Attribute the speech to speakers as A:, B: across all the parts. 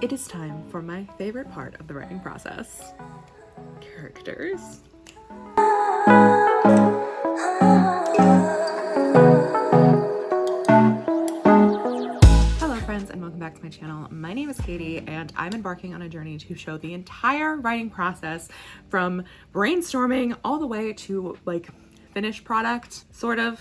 A: It is time for my favorite part of the writing process, characters. Hello friends and welcome back to my channel. My name is Katie and I'm embarking on a journey to show the entire writing process from brainstorming all the way to like finished product, sort of.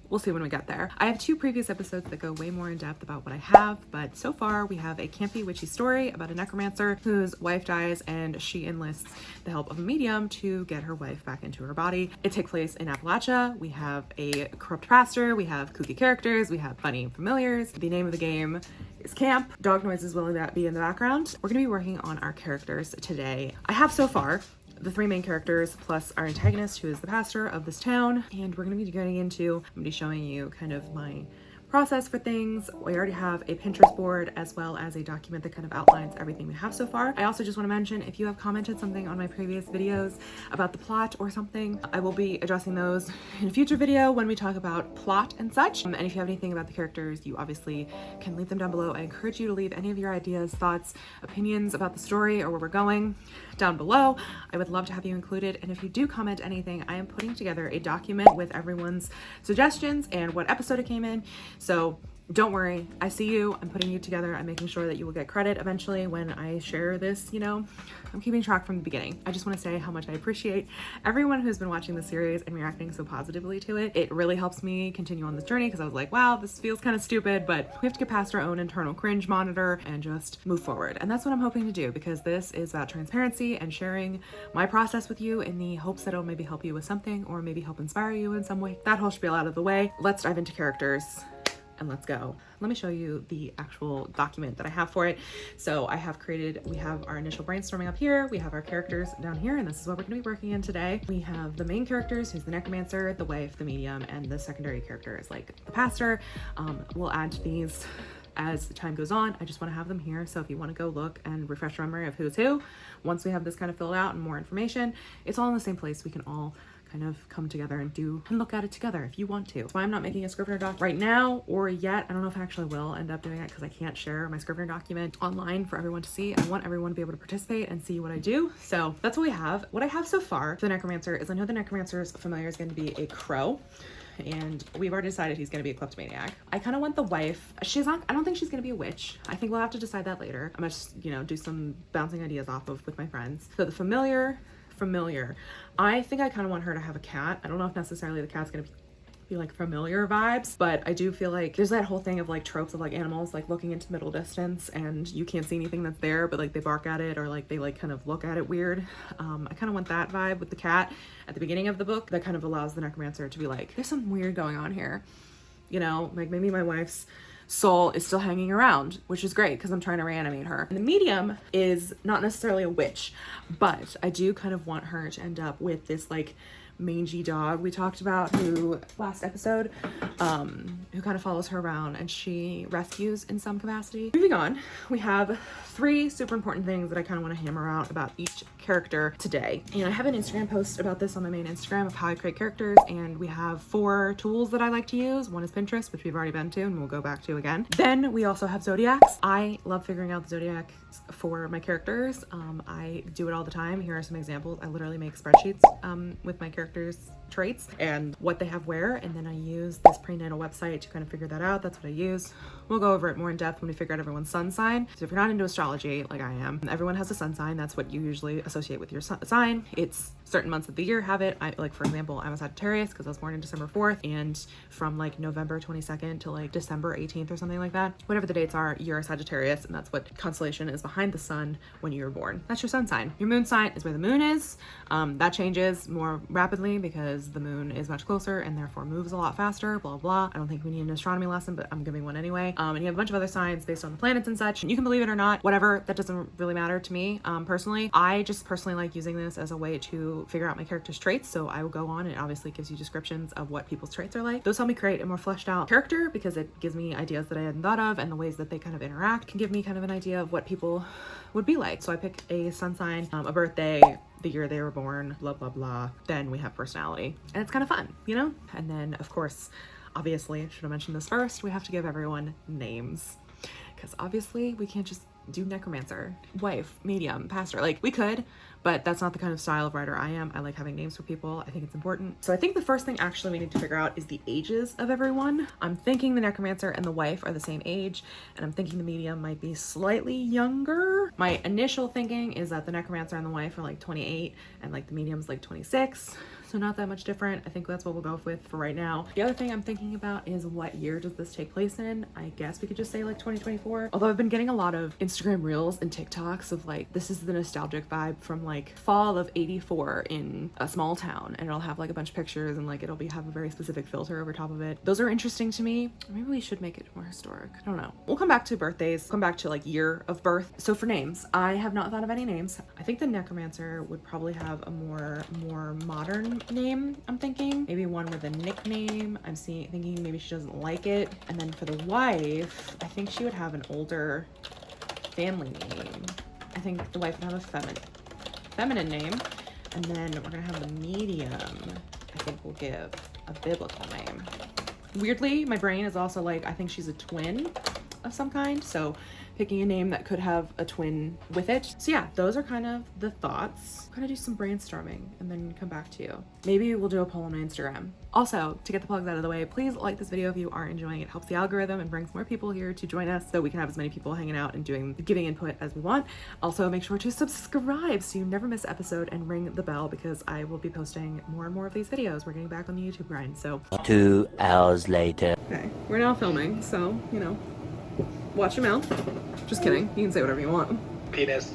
A: We'll see when we get there. I have two previous episodes that go way more in depth about what I have, but so far we have a campy witchy story about a necromancer whose wife dies and she enlists the help of a medium to get her wife back into her body. It takes place in Appalachia. We have a corrupt pastor, we have kooky characters, we have funny familiars. The name of the game is camp. Dog noises will be in the background. We're gonna be working on our characters today. I have so far the three main characters plus our antagonist, who is the pastor of this town, and we're going to be getting into, I'm going to be showing you kind of my process for things. We already have a Pinterest board as well as a document that kind of outlines everything we have so far. I also just want to mention, if you have commented something on my previous videos about the plot or something, I will be addressing those in a future video when we talk about plot and such. And if you have anything about the characters, you obviously can leave them down below. I encourage you to leave any of your ideas, thoughts, opinions about the story or where we're going down below. I would love to have you included. And if you do comment anything, I am putting together a document with everyone's suggestions and what episode it came in. So don't worry, I see you, I'm putting you together, I'm making sure that you will get credit eventually when I share this, you know, I'm keeping track from the beginning. I just want to say how much I appreciate everyone who's been watching the series and reacting so positively to it. It really helps me continue on this journey because I was like, wow, this feels kind of stupid, but we have to get past our own internal cringe monitor and just move forward. And that's what I'm hoping to do, because this is about transparency and sharing my process with you in the hopes that it'll maybe help you with something or maybe help inspire you in some way. That whole spiel out of the way, let's dive into characters. And let's go. Let me show you the actual document that I have for it. So I have created, we have our initial brainstorming up here, we have our characters down here, and this is what we're going to be working in today. We have the main characters, who's the necromancer, the wife, the medium, and the secondary character is like the pastor. We'll add to these as the time goes on. I just want to have them here, so if you want to go look and refresh your memory of who's who, once we have this kind of filled out and more information, it's all in the same place. We can all kind of come together and look at it together if you want to. So I'm not making a Scrivener doc right now or yet. I don't know if I actually will end up doing it because I can't share my Scrivener document online for everyone to see. I want everyone to be able to participate and see what I do. So that's what we have. What I have so far for the necromancer is, I know the necromancer's familiar is going to be a crow, and we've already decided he's going to be a kleptomaniac. I kind of want the wife. She's not, I don't think she's going to be a witch. I think we'll have to decide that later. I'm gonna just, you know, do some bouncing ideas off of with my friends. So the familiar, I think I kind of want her to have a cat. I don't know if necessarily the cat's gonna be like familiar vibes, but I do feel like there's that whole thing of like tropes of like animals like looking into middle distance and you can't see anything that's there, but like they bark at it or like they like kind of look at it weird. I kind of want that vibe with the cat at the beginning of the book. That kind of allows the necromancer to be like, there's something weird going on here, you know, like maybe my wife's soul is still hanging around, which is great because I'm trying to reanimate her. And the medium is not necessarily a witch, but I do kind of want her to end up with this like mangy dog we talked about who last episode, who kind of follows her around and she rescues in some capacity. Moving on, we have three super important things that I kind of want to hammer out about each character today. And I have an Instagram post about this on my main Instagram of how I create characters, and we have 4 tools that I like to use. One is Pinterest, which we've already been to and we'll go back to again. Then we also have Zodiacs. I love figuring out the Zodiac for my characters. I do it all the time. Here are some examples. I literally make spreadsheets with my characters' traits and what they have where, and then I use this prenatal website to kind of figure that out. That's what I use. We'll go over it more in depth when we figure out everyone's sun sign. So if you're not into astrology like I am, everyone has a sun sign. That's what you usually associate with your sign. It's certain months of the year have it. Like for example, I'm a Sagittarius because I was born on December 4th, and from like November 22nd to like December 18th or something like that, whatever the dates are, you're a Sagittarius, and that's what constellation is behind the sun when you were born. That's your sun sign. Your moon sign is where the moon is. That changes more rapidly because the moon is much closer and therefore moves a lot faster, blah blah. I don't think we need an astronomy lesson, but I'm giving one anyway. And you have a bunch of other signs based on the planets and such, and you can believe it or not, whatever. That doesn't really matter to me personally. I just personally like using this as a way to figure out my character's traits. So I will go on, and it obviously gives you descriptions of what people's traits are like. Those help me create a more fleshed out character because it gives me ideas that I hadn't thought of, and the ways that they kind of interact can give me kind of an idea of what people would be like. So I pick a sun sign, a birthday, the year they were born, blah blah blah. Then we have personality, and it's kind of fun, you know. And then of course, obviously, should have mentioned this first, we have to give everyone names, because obviously we can't just do necromancer, wife, medium, pastor. Like, we could, but that's not the kind of style of writer I am. I like having names for people. I think it's important. So I think the first thing actually we need to figure out is the ages of everyone. I'm thinking the necromancer and the wife are the same age, and I'm thinking the medium might be slightly younger. My initial thinking is that the necromancer and the wife are like 28 and like the medium's like 26. So not that much different. I think that's what we'll go with for right now. The other thing I'm thinking about is what year does this take place in? I guess we could just say like 2024. Although I've been getting a lot of Instagram reels and TikToks of like, this is the nostalgic vibe from like fall of 84 in a small town, and it'll have like a bunch of pictures and like have a very specific filter over top of it. Those are interesting to me. Maybe we should make it more historic. I don't know. We'll come back to birthdays, come back to like year of birth. So for names, I have not thought of any names. I think the necromancer would probably have a more modern name. I'm thinking maybe one with a nickname. Thinking maybe she doesn't like it. And then for the wife, I think she would have an older family name. I think the wife would have a feminine name. And then we're gonna have the medium, I think we'll give a biblical name. Weirdly, my brain is also like, I think she's a twin of some kind, so picking a name that could have a twin with it. So yeah, those are kind of the thoughts. I'm gonna do some brainstorming and then come back to you. Maybe we'll do a poll on my Instagram. Also, to get the plugs out of the way, please like this video if you are enjoying it. It helps the algorithm and brings more people here to join us so we can have as many people hanging out and giving input as we want. Also, make sure to subscribe so you never miss an episode, and ring the bell because I will be posting more and more of these videos. We're getting back on the YouTube grind, so.
B: 2 hours later.
A: Okay, we're now filming, so, you know, watch your mouth. Just kidding. You can say whatever you want.
C: Penis.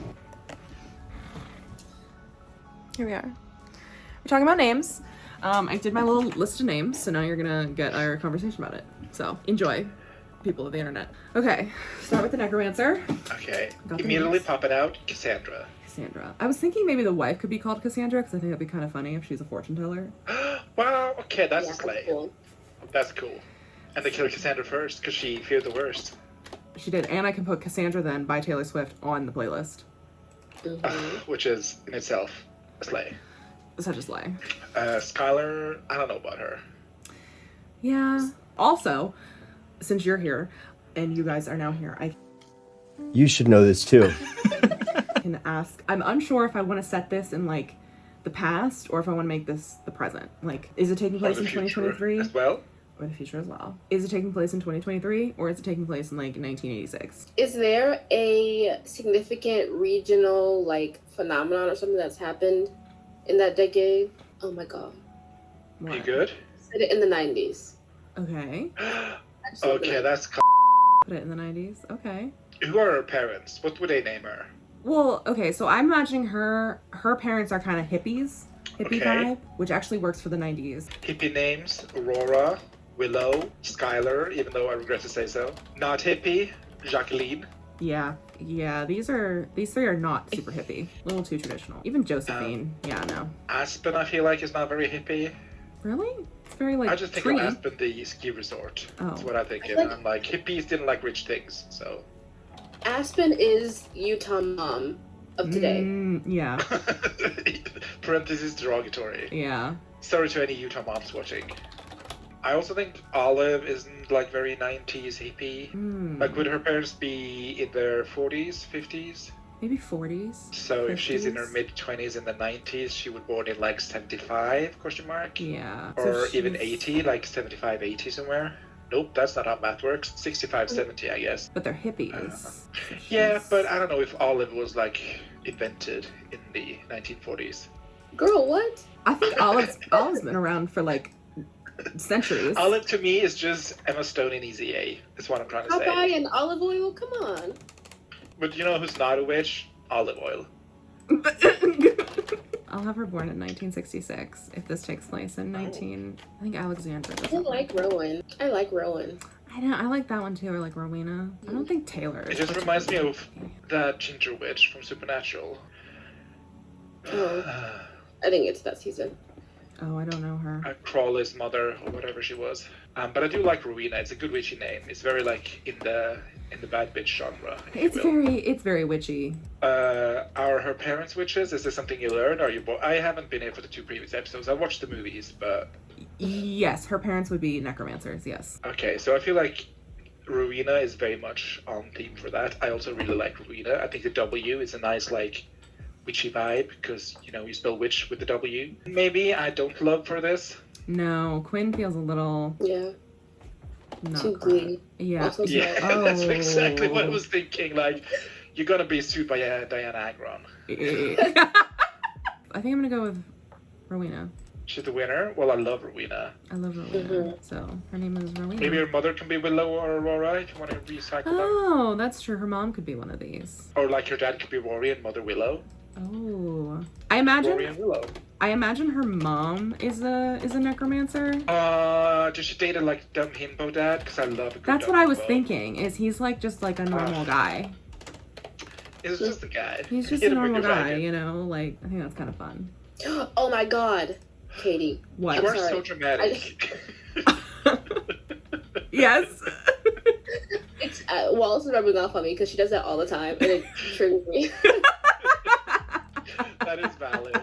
A: Here we are. We're talking about names. I did my little list of names, so now you're gonna get our conversation about it. So enjoy, people of the internet. Okay, start with the necromancer.
C: Okay. Immediately popping out, Cassandra.
A: Cassandra. I was thinking maybe the wife could be called Cassandra because I think that'd be kind of funny if she's a fortune teller.
C: Wow, okay, that's a slay.
D: Cool.
C: That's cool. And they killed Cassandra first because she feared the worst.
A: She did, and I can put Cassandra then by Taylor Swift on the playlist.
C: Which is in itself a slay.
A: Such a slay.
C: Skylar, I don't know about her.
A: Yeah. Also, since you're here and you guys are now here, I
E: You should know this too.
A: can ask. I'm unsure if I want to set this in like the past or if I want to make this the present. Like, is it taking place in 2023
C: as well?
A: Or the future as well? Is it taking place in 2023 or is it taking place in like 1986?
D: Is there a significant regional like phenomenon or something that's happened in that decade? Oh my god.
A: What?
C: You good?
D: Set it in the 90s.
A: Okay.
C: Okay, that's.
A: Put it in the 90s. Okay.
C: Who are her parents? What would they name her?
A: Well, okay, so I'm imagining her parents are kind of hippie
C: Okay.
A: vibe, which actually works for the 90s.
C: Hippie names: Aurora, Willow, Skylar, even though I regret to say so. Not hippie, Jacqueline.
A: Yeah, these three are not super hippie. A little too traditional. Even Josephine. Yeah, no.
C: Aspen, I feel like, is not very hippie.
A: Really? It's very like
C: I just think
A: tree.
C: of Aspen, the ski resort.
A: Oh.
C: That's what I think of.
D: Like-
C: I'm like, hippies didn't like rich things, so.
D: Aspen is Utah mom of today.
A: Yeah,
C: Parentheses derogatory.
A: yeah.
C: Sorry to any Utah moms watching. I also think Olive isn't like very 90s hippie. Like, would her parents be in their 40s, 50s?
A: Maybe 40s.
C: So if she's in her
A: 50s?
C: mid-20s in the 90s, she would born in like 75, question mark?
A: Yeah.
C: Or
A: So
C: even
A: she's-
C: 80, like 75, 80 somewhere. Nope, that's not how math works. 65, 70, I guess.
A: But they're hippies. So
C: Yeah,
A: she's-
C: but I don't know if Olive was like invented in the 1940s.
D: Girl, what?
A: I think Olive's been around for like centuries.
C: Olive to me is just Emma Stone in Easy A. That's what I'm trying to
D: I'll buy
C: say.
D: an olive oil. Come on.
C: But you know who's not a witch? Olive oil.
A: I'll have her born in 1966 if this takes place in I think Alexandra
D: I
A: doesn't.
D: like Rowan. I like Rowan.
A: I like that one too, or like Rowena. I don't think Taylor.
C: It just reminds me of that ginger witch from Supernatural.
D: Oh, I think it's that season.
A: Oh, I don't know her.
C: Crawley's mother or whatever she was. But I do like Rowena. It's a good witchy name. It's very like in the bad bitch genre. if you will.
A: It's very witchy.
C: Are her parents witches? Is this something you learned? Are you? I haven't been here for the 2 previous episodes. I watched the movies, but
A: Yes, her parents would be necromancers. Yes.
C: okay. So I feel like Rowena is very much on theme for that. I also really like Rowena. I think the W is a nice, like, witchy vibe because, you know, you spell witch with the W. Maybe I don't love for this.
A: No, Quinn feels a little
D: Yeah.
A: not
D: Too
A: correct.
D: glee.
A: Yeah.
D: Also
C: Yeah,
A: Oh.
C: that's exactly what I was thinking. Like, you're gonna be sued by Diana Agron.
A: I think I'm gonna go with Rowena.
C: She's the winner. Well, I love Rowena.
A: I love Rowena. So her name is Rowena.
C: Maybe her mother can be Willow or Aurora if you want to recycle them.
A: Oh, that's true. Her mom could be one of these.
C: Or like her dad could be Rory and mother Willow.
A: Oh, I
C: Rory
A: imagine
C: and Willow.
A: her mom is a necromancer.
C: Does she date a like dumb himbo dad? Because I love a good
A: That's
C: dumb
A: what I was
C: himbo.
A: thinking. Is he's like just like a normal guy?
C: It's just a guy.
A: He's just
C: Hit
A: a
C: him with
A: normal
C: your
A: guy,
C: wagon.
A: you know. Like I think that's kind of fun.
D: Oh my god, Katie.
A: What?
C: You
D: I'm
C: are so
D: sorry.
C: dramatic.
A: Yes.
D: It's Wallis is rubbing off on me because she does that all the time, and it triggers me.
C: That is valid.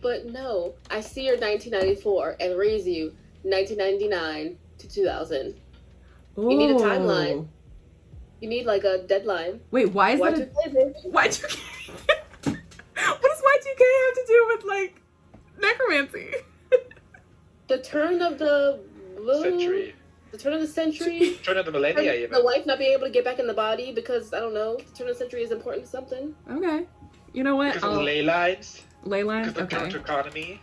D: But no, I see your 1994 and raise you 1999 to 2000. You need a timeline.
A: Ooh.
D: You need like a deadline.
A: Wait, why is that?
D: Y2K, baby.
A: Y2K. What does Y2K have to do with like necromancy?
D: The turn of the
C: Century.
D: The turn of the century.
C: Turn of the millennia, even.
D: The wife not being able to get back in the body because I don't know. The turn of the century is important to something.
A: Okay. You know what?
C: Because of ley lines.
A: Ley lines.
C: Because of
A: Okay.
C: counter economy.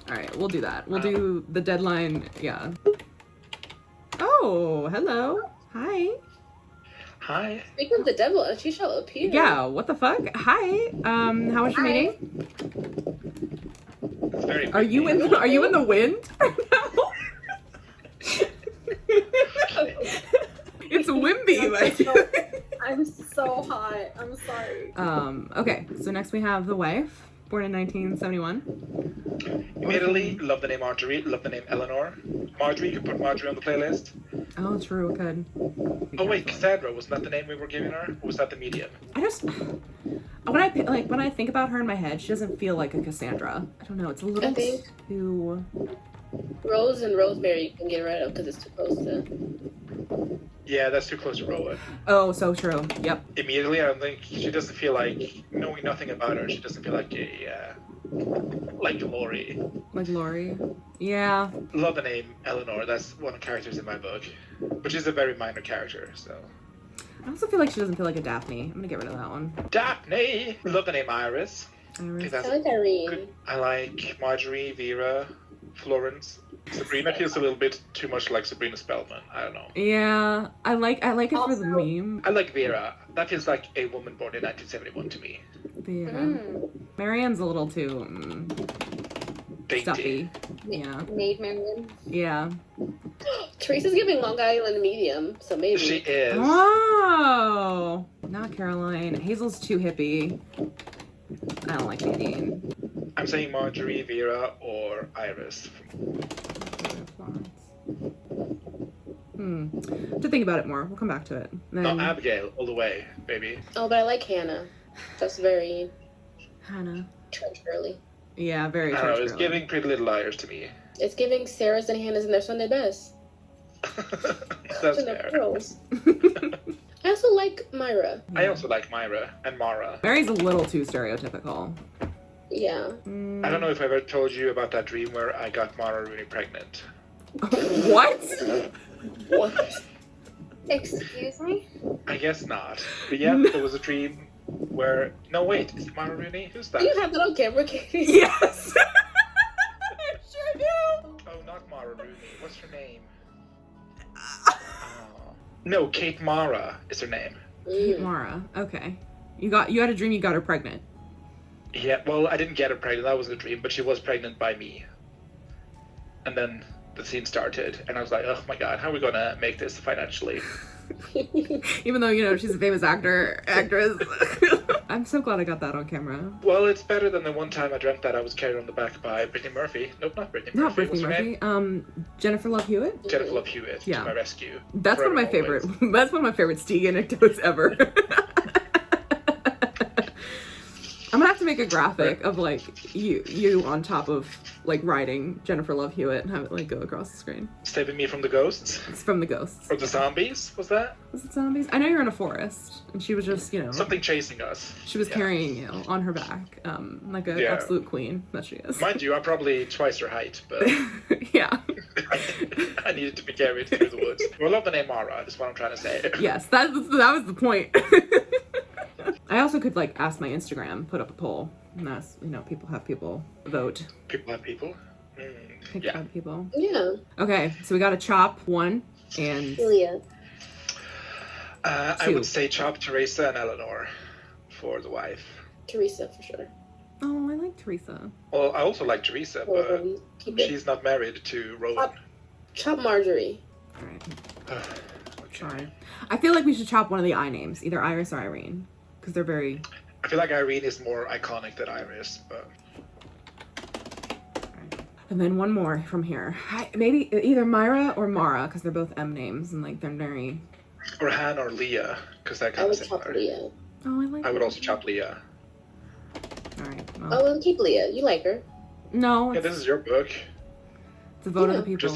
A: All right, we'll do that. We'll do the deadline. Yeah. Oh, hello. Hi.
C: Hi.
D: Speak of the devil, and she shall appear.
A: Yeah. What the fuck? Hi. How was your meeting?
C: It's very
A: Are you in? Are you in the wind right now? It's Wimby. Like.
D: I'm so hot. I'm sorry.
A: Okay. So next we have the wife, born in 1971.
C: Immediately, love the name Marjorie, love the name Eleanor. Marjorie, you could put Marjorie on the playlist.
A: Oh, true. We could.
C: Oh wait, Cassandra, wasn't that the name we were giving her? Or was that the medium?
A: I just when I think about her in my head, she doesn't feel like a Cassandra. I don't know. It's a little
D: I think-
A: too.
D: Rose and Rosemary you can get rid of because it's too close to.
C: Yeah, that's too close to Rowan.
A: Oh, so true. Yep.
C: Immediately, I don't think she doesn't feel like, knowing nothing about her, she doesn't feel like like Lori.
A: Like Lori. Yeah.
C: Love the name Eleanor, that's one of the characters in my book. But she's a very minor character, so.
A: I also feel like she doesn't feel like a Daphne. I'm gonna get rid of that one.
C: Daphne! Love the name Iris. I
A: Iris.
C: think that's
D: Darlene.
C: good. I like Marjorie, Vera, Florence. Sabrina feels a little bit too much like Sabrina Spellman. I don't know.
A: Yeah. I like it for the
D: Also-
A: meme.
C: I like Vera. That feels like a woman born in 1971 to me.
A: Yeah. Marianne's a little too
C: Dainty.
A: stuffy. Yeah.
D: Maid Marian.
A: Yeah.
D: Teresa's giving Long Island medium, so maybe.
C: She is.
A: Oh, not Caroline. Hazel's too hippie. I don't like Nadine.
C: I'm saying Marjorie, Vera, or Iris.
A: To think about it more. We'll come back to it.
C: No,
A: Then
C: Abigail, all the way, baby.
D: Oh, but I like Hannah. That's very
A: Hannah.
D: trench girly.
A: Yeah, very
C: I don't know, it's
A: church girly.
C: giving Pretty Little Liars to me.
D: It's giving Sarah's and Hannah's in their Sunday best.
C: That's
D: And their
C: fair.
D: girls. I also like Myra.
C: I also like Myra and Mara.
A: Mary's a little too stereotypical.
D: Yeah.
C: I don't know if I ever told you about that dream where I got Mara really pregnant.
A: What?
D: What?
F: Excuse me?
C: I guess not. But yeah, there was a dream where... No, wait, is it Mara Rooney? Who's that?
D: Do you have that on camera, Katie?
A: Yes. I sure do.
C: Oh, not Mara Rooney. What's her name? No, Kate Mara is her name.
A: Mara. Okay. You had a dream. You got her pregnant.
C: Yeah, well, I didn't get her pregnant. That wasn't a dream, but she was pregnant by me. And then the scene started, and I was like, oh my god, how are we gonna make this financially?
A: Even though she's a famous actress. I'm so glad I got that on camera.
C: Well, it's better than the one time I dreamt that I was carried on the back by Brittany Murphy. Nope, not Brittany Murphy.
A: Not Brittany
C: What's her name?
A: Murphy. Jennifer Love Hewitt.
C: Jennifer Love Hewitt
A: Yeah.
C: to my rescue.
A: That's one of my
C: Forever
A: favorite.
C: always.
A: That's one of my favorite Stieg anecdotes ever. I'm gonna have to make a graphic of like you on top of like riding Jennifer Love Hewitt and have it like go across the screen.
C: Saving me from the ghosts?
A: It's from the ghosts.
C: Or the zombies? Was that?
A: Was it zombies? I know you're in a forest, and she was just, you know,
C: Something chasing us.
A: she was carrying you on her back, like an absolute queen that she is.
C: Mind you, I'm probably twice her height, but
A: yeah.
C: I needed to be carried through the woods. I love the name Mara, is what I'm trying to say.
A: Yes, that was the point. I also could like ask my Instagram, put up a poll, and ask, you know, people vote.
C: People have people?
A: Pick five people.
D: Yeah.
A: Okay, so we got a chop 1 and
D: Leah.
C: I would say chop Teresa and Eleanor for the wife.
D: Teresa, for sure.
A: Oh, I like Teresa.
C: Well, I also like Teresa, but
D: Keep it.
C: she's not married to Rowan.
D: Chop Marjorie.
A: All right.
C: Okay.
A: Sorry. I feel like we should chop one of the I names, either Iris or Irene, because they're very...
C: I feel like Irene is more iconic than Iris, but...
A: And then one more from here. Maybe either Myra or Mara, because they're both M names, and like they're very...
C: Or Han or Leah, because that
D: I
C: kind of
D: would chop
C: similar.
D: Leah.
A: Oh, I like
C: I would
A: that.
C: also chop Leah.
A: All right.
D: Oh,
A: Well,
D: well, keep Leah. You like her.
A: no,
C: Yeah,
A: it's,
C: this is your book.
A: it's a vote of
D: Yeah.
A: the people.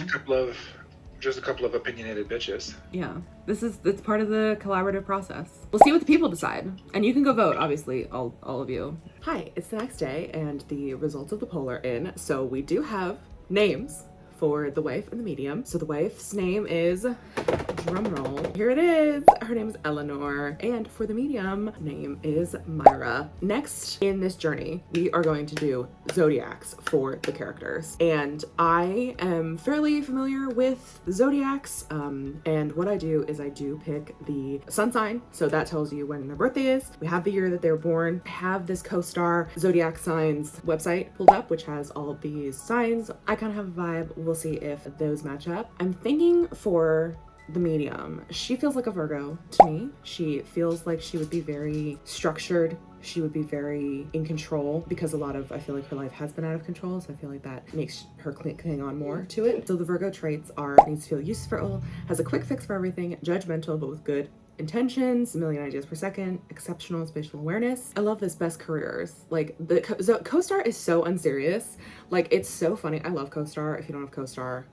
C: Just a couple of opinionated bitches.
A: Yeah, it's part of the collaborative process. We'll see what the people decide, and you can go vote, obviously, all of you. Hi, it's the next day, and the results of the poll are in. So we do have names for the wife and the medium. So the wife's name is, drumroll, here it is. Her name is Eleanor, and for the medium, name is Myra. Next in this journey, we are going to do zodiacs for the characters, and I am fairly familiar with zodiacs. And what I do is I do pick the sun sign, so that tells you when their birthday is. We have the year that they were born. I have this co-star zodiac signs website pulled up, which has all of these signs. I kind of have a vibe. We'll see if those match up. I'm thinking for the medium, she feels like a Virgo to me. She feels like she would be very structured. She would be very in control, because a lot of, I feel like her life has been out of control, so I feel like that makes her cling on more to it. So the Virgo traits are: needs to feel useful, has a quick fix for everything, judgmental but with good intentions, a million ideas per second, exceptional spatial awareness. I love this. Best careers. Like the co-star is so unserious. Like it's so funny. I love co-star. If you don't have co-star,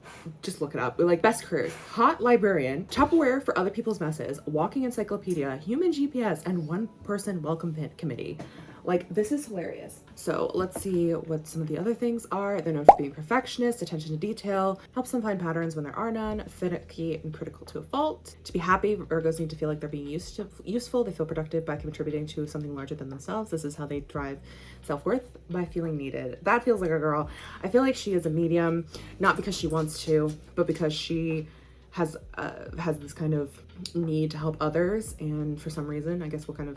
A: just look it up. Like best careers: hot librarian, top aware for other people's messes, walking encyclopedia, human GPS, and one person welcome committee. Like, this is hilarious. So let's see what some of the other things are. They're known for being perfectionist, attention to detail, helps them find patterns when there are none, finicky and critical to a fault. To be happy, Virgos need to feel like they're being useful. They feel productive by contributing to something larger than themselves. This is how they drive self-worth, by feeling needed. That feels like a girl. I feel like she is a medium, not because she wants to, but because she has this kind of need to help others. And for some reason, I guess we'll kind of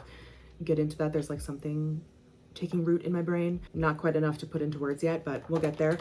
A: get into that. There's like something taking root in my brain. Not quite enough to put into words yet, but we'll get there.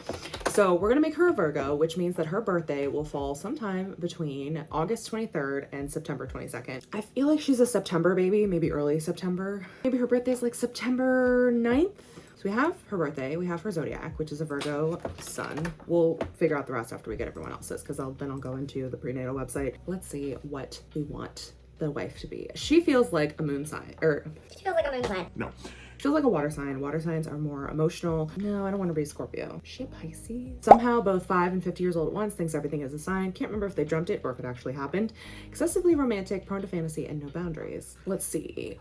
A: So we're gonna make her a Virgo, which means that her birthday will fall sometime between August 23rd and September 22nd. I feel like she's a September baby, maybe early September. Maybe her birthday is like September 9th. So we have her birthday, we have her zodiac, which is a Virgo sun. We'll figure out the rest after we get everyone else's, because then I'll go into the prenatal website. Let's see what we want the wife to be. She feels like a moon sign,
F: She feels like a moon sign.
E: No.
A: she feels like a water sign. Water signs are more emotional. No, I don't want to be a Scorpio. Is she a Pisces? Somehow both 5 and 50 years old at once, thinks everything is a sign. Can't remember if they dreamt it or if it actually happened. Excessively romantic, prone to fantasy, and no boundaries. Let's see.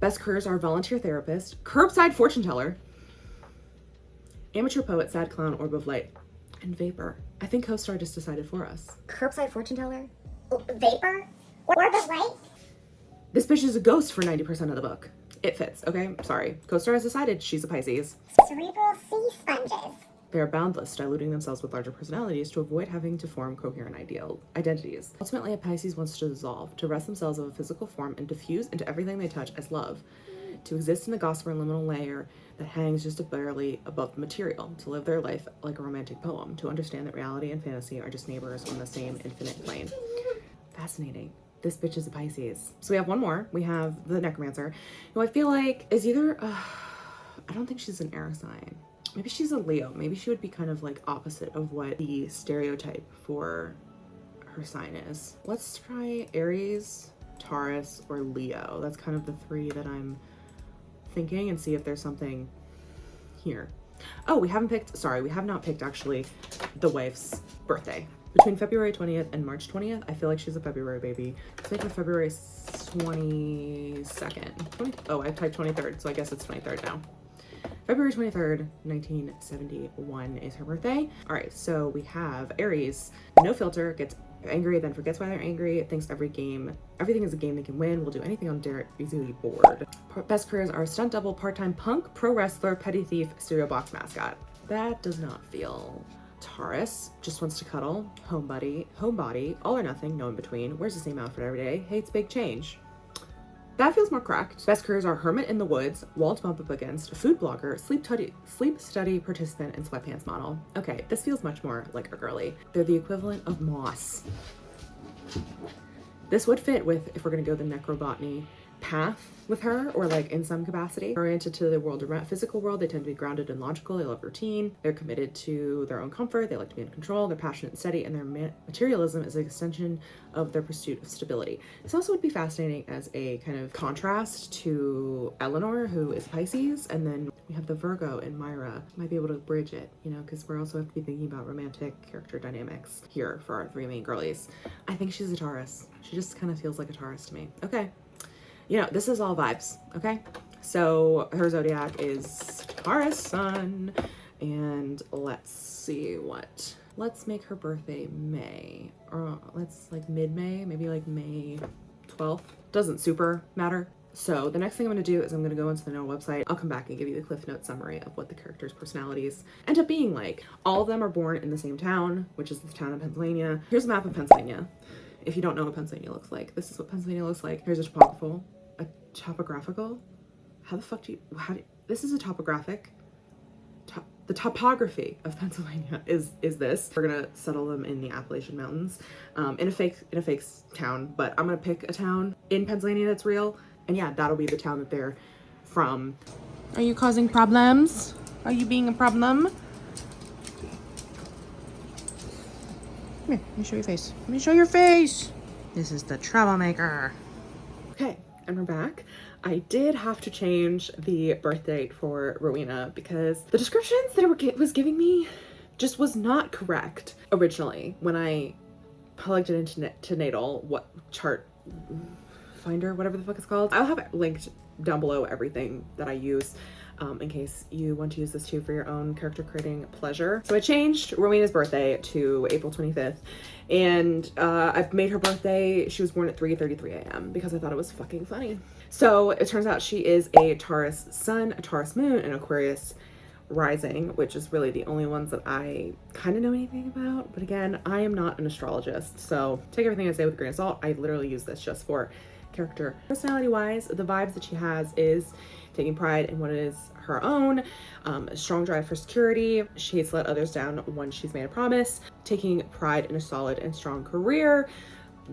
A: Best careers are volunteer therapist, curbside fortune teller, amateur poet, sad clown, orb of light, and vapor. I think co-star just decided for us.
F: Curbside fortune teller? Vapor? Orb of light?
A: This bitch is a ghost for 90% of the book. It fits, okay? Sorry. Co-star has decided she's a Pisces.
F: Cerebral sea sponges.
A: They are boundless, diluting themselves with larger personalities to avoid having to form coherent identities. Ultimately, a Pisces wants to dissolve, to wrest themselves of a physical form and diffuse into everything they touch as love, to exist in the gossamer liminal layer that hangs just barely above the material, to live their life like a romantic poem, to understand that reality and fantasy are just neighbors on the same infinite plane. Fascinating. This bitch is a Pisces. So we have one more. We have the necromancer, who I feel like is either, I don't think she's an air sign. Maybe she's a Leo. Maybe she would be kind of like opposite of what the stereotype for her sign is. Let's try Aries, Taurus, or Leo. That's kind of the three that I'm thinking and see if there's something here. Oh, we have not picked actually the wife's birthday. Between February 20th and March 20th, I feel like she's a February baby. Let's make it February 22nd. Oh, I typed 23rd, so I guess it's 23rd now. February 23rd, 1971 is her birthday. All right, so we have Aries, no filter, gets angry, then forgets why they're angry, thinks everything is a game they can win, will do anything on their easily bored. Best careers are stunt double, part-time punk, pro wrestler, petty thief, cereal box mascot. That does not feel Taurus. Just wants to cuddle, homebody, all or nothing, no in between, wears the same outfit every day, hates big change. That feels more correct. Best careers are hermit in the woods, wall to bump up against, food blogger, sleep study participant, and sweatpants model. Okay, this feels much more like a girly. They're the equivalent of moss. This would fit with, if we're gonna go the necrobotany path with her, or like in some capacity. Oriented to the world around physical world, they tend to be grounded and logical, they love routine, they're committed to their own comfort, they like to be in control, they're passionate and steady, and their materialism is an extension of their pursuit of stability. This also would be fascinating as a kind of contrast to Eleanor, who is Pisces, and then we have the Virgo in Myra. Might be able to bridge it, you know, because we're also have to be thinking about romantic character dynamics here for our three main girlies. I think she's a Taurus. She just kind of feels like a Taurus to me. Okay. You know, this is all vibes, okay? So her Zodiac is Taurus sun, and let's see what. Let's make her birthday May, or let's like mid-May, maybe like May 12th. Doesn't super matter. So the next thing I'm gonna do is I'm gonna go into the No website. I'll come back and give you the Cliff Note summary of what the characters' personalities end up being like. All of them are born in the same town, which is the town of Pennsylvania. Here's a map of Pennsylvania. If you don't know what Pennsylvania looks like, this is what Pennsylvania looks like. Here's a topographical? How the fuck do you, this is a topographic. The topography of Pennsylvania is this. We're gonna settle them in the Appalachian Mountains, in a fake town, but I'm gonna pick a town in Pennsylvania that's real, and yeah, that'll be the town that they're from. Are you causing problems? Are you being a problem? Come here, let me show your face. Let me show your face. This is the troublemaker. Okay, and we're back. I did have to change the birth date for Rowena because the descriptions that it was giving me just was not correct originally when I plugged it into Natal, what chart finder, whatever the fuck it's called. I'll have it linked down below everything that I use in case you want to use this too for your own character creating pleasure. So I changed Rowena's birthday to April 25th, and I've made her birthday, she was born at 3:33 a.m. because I thought it was fucking funny. So it turns out she is a Taurus sun, a Taurus moon, and Aquarius rising, which is really the only ones that I kind of know anything about. But again, I am not an astrologist, so take everything I say with a grain of salt. I literally use this just for character. Personality wise, the vibes that she has is taking pride in what is her own, a strong drive for security, she hates to let others down once she's made a promise, taking pride in a solid and strong career,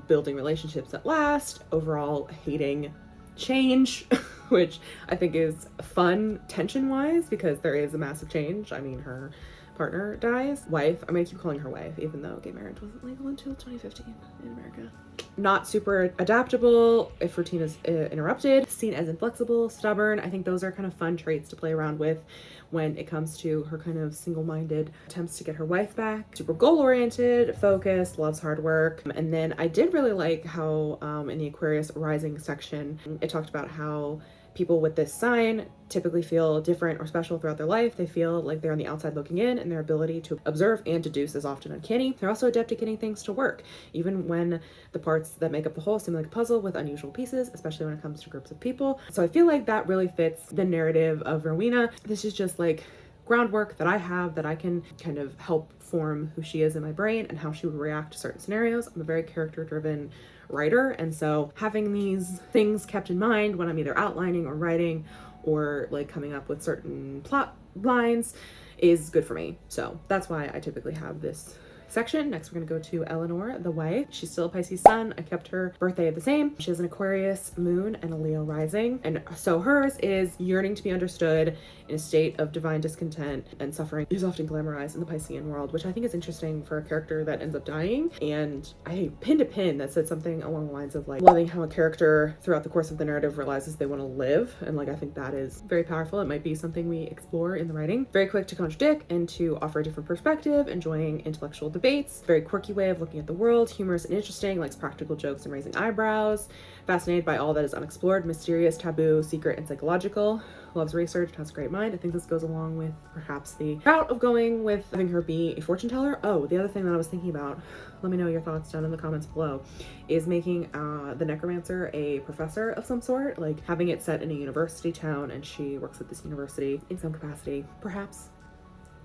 A: building relationships that last, overall hating change, which I think is fun tension wise because there is a massive change. I mean, her partner dies. Wife, I'm gonna keep calling her wife even though gay marriage wasn't legal until 2015 in America. Not super adaptable if routine is interrupted, seen as inflexible, stubborn. I think those are kind of fun traits to play around with when it comes to her kind of single-minded attempts to get her wife back. Super goal-oriented, focused, loves hard work. And then I did really like how in the Aquarius rising section, it talked about how people with this sign typically feel different or special throughout their life. They feel like they're on the outside looking in, and their ability to observe and deduce is often uncanny. They're also adept at getting things to work, even when the parts that make up the whole seem like a puzzle with unusual pieces, especially when it comes to groups of people. So I feel like that really fits the narrative of Rowena. This is just like groundwork that I have that I can kind of help form who she is in my brain and how she would react to certain scenarios. I'm a very character-driven writer, and so having these things kept in mind when I'm either outlining or writing or like coming up with certain plot lines is good for me. So that's why I typically have this section. Next, we're going to go to Eleanor, the wife. She's still a Pisces sun. I kept her birthday the same. She has an Aquarius moon and a Leo rising. And so hers is yearning to be understood, in a state of divine discontent, and suffering is often glamorized in the Piscean world, which I think is interesting for a character that ends up dying. And I pinned a pin that said something along the lines of like loving how a character throughout the course of the narrative realizes they want to live. And like, I think that is very powerful. It might be something we explore in the writing. Very quick to contradict and to offer a different perspective, enjoying intellectual debates, very quirky way of looking at the world, humorous and interesting, likes practical jokes and raising eyebrows, fascinated by all that is unexplored, mysterious, taboo, secret, and psychological, loves research, has a great mind. I think this goes along with perhaps the route of going with having her be a fortune teller. Oh, the other thing that I was thinking about, let me know your thoughts down in the comments below, is making the necromancer a professor of some sort, like having it set in a university town and she works at this university in some capacity, perhaps.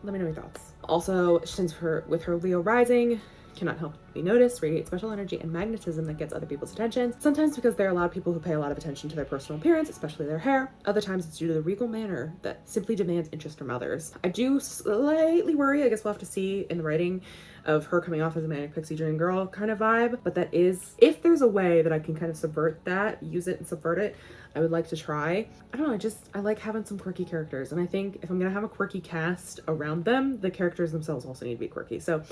A: Let me know your thoughts. Also, since with her Leo rising, cannot help be noticed, radiate special energy and magnetism that gets other people's attention. Sometimes because there are a lot of people who pay a lot of attention to their personal appearance, especially their hair. Other times it's due to the regal manner that simply demands interest from others. I do slightly worry, I guess we'll have to see in the writing, of her coming off as a manic pixie dream girl kind of vibe, but that is, if there's a way that I can kind of subvert that, use it and subvert it, I would like to try. I don't know, I like having some quirky characters, and I think if I'm gonna have a quirky cast around them, the characters themselves also need to be quirky. So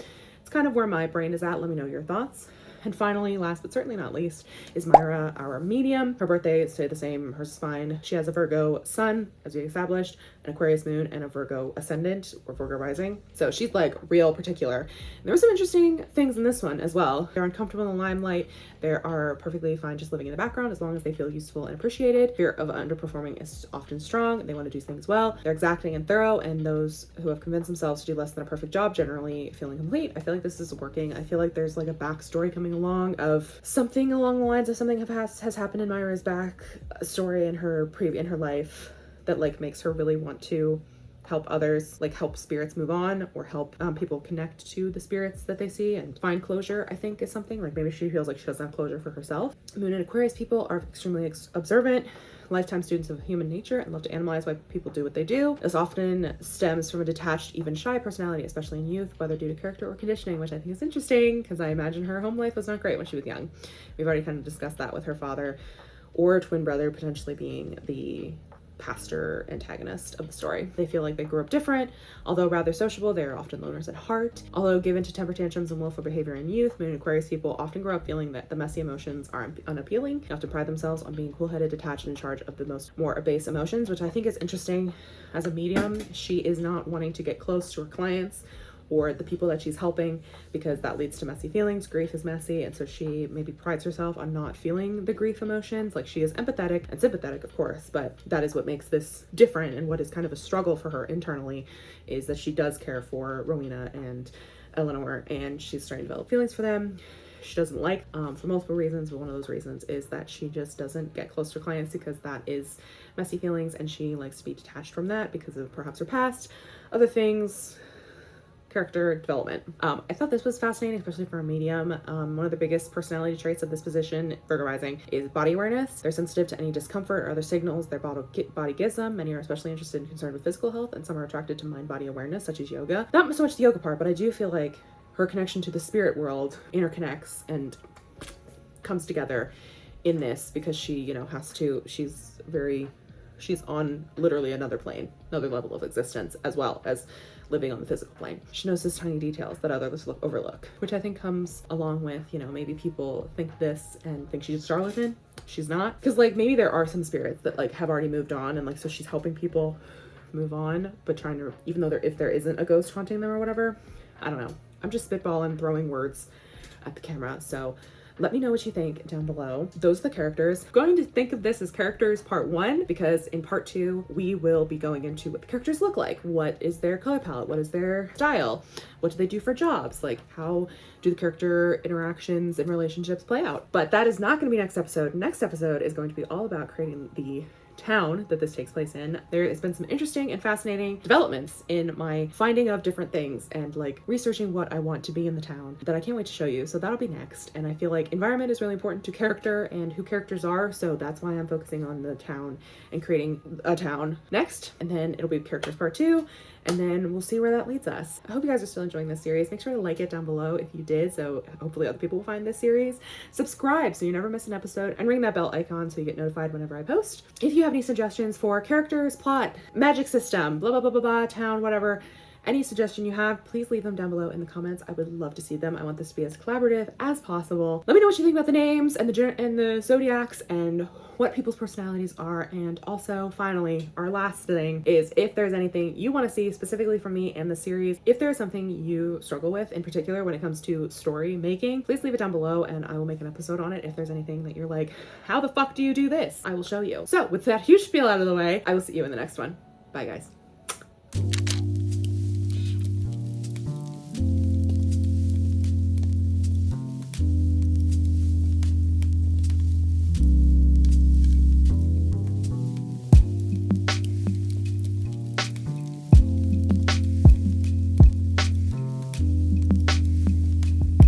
A: it's kind of where my brain is at. Let me know your thoughts. And finally, last but certainly not least, is Myra, our medium. Her birthday stayed the same, hers is fine. She has a Virgo sun, as we established, an Aquarius moon, and a Virgo ascendant, or Virgo rising. So she's like real particular. And there were some interesting things in this one as well. They're uncomfortable in the limelight. They are perfectly fine just living in the background as long as they feel useful and appreciated. Fear of underperforming is often strong. They want to do things well. They're exacting and thorough, and those who have convinced themselves to do less than a perfect job generally feel incomplete. I feel like this is working. I feel like there's like a backstory coming along of something along the lines of something has happened in Myra's back story in her life that like makes her really want to help others, like help spirits move on, or help people connect to the spirits that they see and find closure. I think is something like maybe she feels like she doesn't have closure for herself. Moon and Aquarius people are extremely observant, lifetime students of human nature, and love to analyze why people do what they do. This often stems from a detached, even shy personality, especially in youth, whether due to character or conditioning, which I think is interesting because I imagine her home life was not great when she was young. We've already kind of discussed that with her father or twin brother potentially being the pastor antagonist of the story. They feel like they grew up different. Although rather sociable, they are often loners at heart. Although given to temper tantrums and willful behavior in youth, Moon and Aquarius people often grow up feeling that the messy emotions are unappealing. They often pride themselves on being cool-headed, detached, and in charge of the more abase emotions, which I think is interesting. As a medium, she is not wanting to get close to her clients or the people that she's helping because that leads to messy feelings. Grief is messy, and so she maybe prides herself on not feeling the grief emotions. Like, she is empathetic and sympathetic, of course, but that is what makes this different, and what is kind of a struggle for her internally is that she does care for Rowena and Eleanor, and she's starting to develop feelings for them. She doesn't like for multiple reasons, but one of those reasons is that she just doesn't get close to her clients because that is messy feelings, and she likes to be detached from that because of perhaps her past, other things, character development. I thought this was fascinating, especially for a medium. One of the biggest personality traits of this position, Virgo rising, is body awareness. They're sensitive to any discomfort or other signals their body gives them. Many are especially interested and concerned with physical health, and some are attracted to mind-body awareness, such as yoga. Not so much the yoga part, but I do feel like her connection to the spirit world interconnects and comes together in this because she, you know, she's on literally another plane, another level of existence, as well as living on the physical plane. She knows those tiny details that others overlook, which I think comes along with, you know, maybe people think this and think she's a charlatan. She's not, because like maybe there are some spirits that like have already moved on, and like so she's helping people move on, but trying to, even though if there isn't a ghost haunting them or whatever. I don't know. I'm just spitballing, throwing words at the camera. So let me know what you think down below. Those are the characters. I'm going to think of this as characters part 1, because in part 2, we will be going into what the characters look like. What is their color palette? What is their style? What do they do for jobs? Like, how do the character interactions and relationships play out? But that is not going to be next episode. Next episode is going to be all about creating the town that this takes place in, there has been some interesting and fascinating developments in my finding of different things and like researching what I want to be in the town that I can't wait to show you. So that'll be next. And I feel like environment is really important to character and who characters are, so that's why I'm focusing on the town and creating a town next. And then it'll be characters part 2, and then we'll see where that leads us. I hope you guys are still enjoying this series. Make sure to like it down below if you did, so hopefully other people will find this series. Subscribe so you never miss an episode, and ring that bell icon so you get notified whenever I post. If you have any suggestions for characters, plot, magic system, blah blah blah blah blah, town, whatever, any suggestion you have, please leave them down below in the comments. I would love to see them. I want this to be as collaborative as possible. Let me know what you think about the names and the Zodiacs and what people's personalities are. And also, finally, our last thing is if there's anything you want to see specifically from me in the series, if there's something you struggle with in particular when it comes to story making, please leave it down below and I will make an episode on it. If there's anything that you're like, how the fuck do you do this? I will show you. So with that huge spiel out of the way, I will see you in the next one. Bye guys.